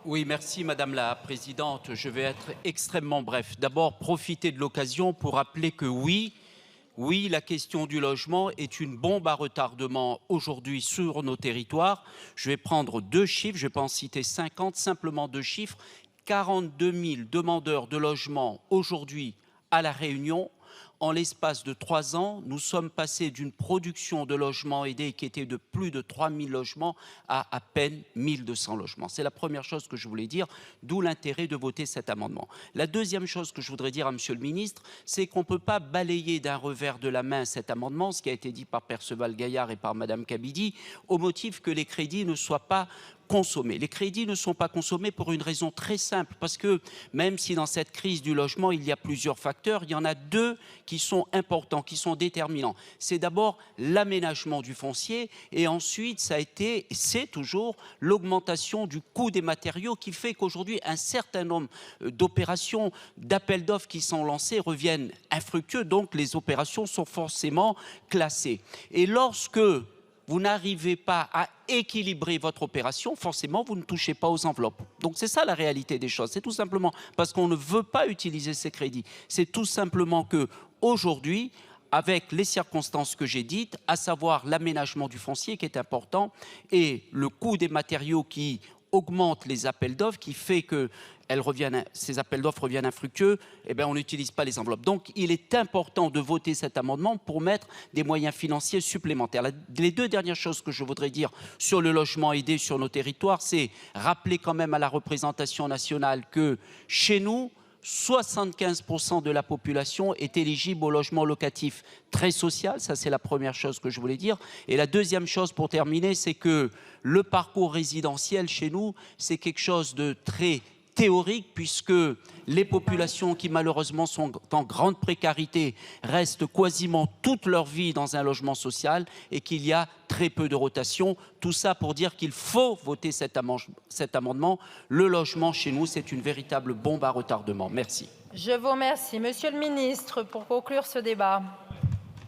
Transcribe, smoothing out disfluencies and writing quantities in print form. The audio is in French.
Oui, merci Madame la Présidente. Je vais être extrêmement bref. D'abord, profiter de l'occasion pour rappeler que oui, la question du logement est une bombe à retardement aujourd'hui sur nos territoires. Je vais prendre deux chiffres, je ne vais pas en citer 50, simplement deux chiffres. 42 000 demandeurs de logement aujourd'hui à La Réunion. En l'espace de 3 ans, nous sommes passés d'une production de logements aidés qui était de plus de 3 000 logements à peine 1 200 logements. C'est la première chose que je voulais dire, d'où l'intérêt de voter cet amendement. La deuxième chose que je voudrais dire à Monsieur le Ministre, c'est qu'on ne peut pas balayer d'un revers de la main cet amendement, ce qui a été dit par Perceval Gaillard et par Madame Kabidi, au motif que les crédits ne soient pas consommés. Les crédits ne sont pas consommés pour une raison très simple, parce que même si dans cette crise du logement, il y a plusieurs facteurs, il y en a deux qui sont importants, qui sont déterminants. C'est d'abord l'aménagement du foncier et ensuite, ça a été, c'est toujours l'augmentation du coût des matériaux qui fait qu'aujourd'hui, un certain nombre d'opérations, d'appels d'offres qui sont lancés reviennent infructueux, donc les opérations sont forcément classées. Et lorsque vous n'arrivez pas à équilibrer votre opération, forcément, vous ne touchez pas aux enveloppes. Donc, c'est ça la réalité des choses. C'est tout simplement parce qu'on ne veut pas utiliser ces crédits. C'est tout simplement que aujourd'hui, avec les circonstances que j'ai dites, à savoir l'aménagement du foncier qui est important et le coût des matériaux qui augmente les appels d'offres, qui fait que ces appels d'offres reviennent infructueux, eh bien, on n'utilise pas les enveloppes. Donc, il est important de voter cet amendement pour mettre des moyens financiers supplémentaires. Les deux dernières choses que je voudrais dire sur le logement aidé sur nos territoires, c'est rappeler quand même à la représentation nationale que chez nous, 75% de la population est éligible au logement locatif très social. Ça, c'est la première chose que je voulais dire. Et la deuxième chose, pour terminer, c'est que le parcours résidentiel chez nous, c'est quelque chose de très théorique, puisque les populations qui malheureusement sont en grande précarité restent quasiment toute leur vie dans un logement social et qu'il y a très peu de rotation. Tout ça pour dire qu'il faut voter cet amendement. Le logement chez nous, c'est une véritable bombe à retardement. Merci. Je vous remercie. Monsieur le ministre, pour conclure ce débat.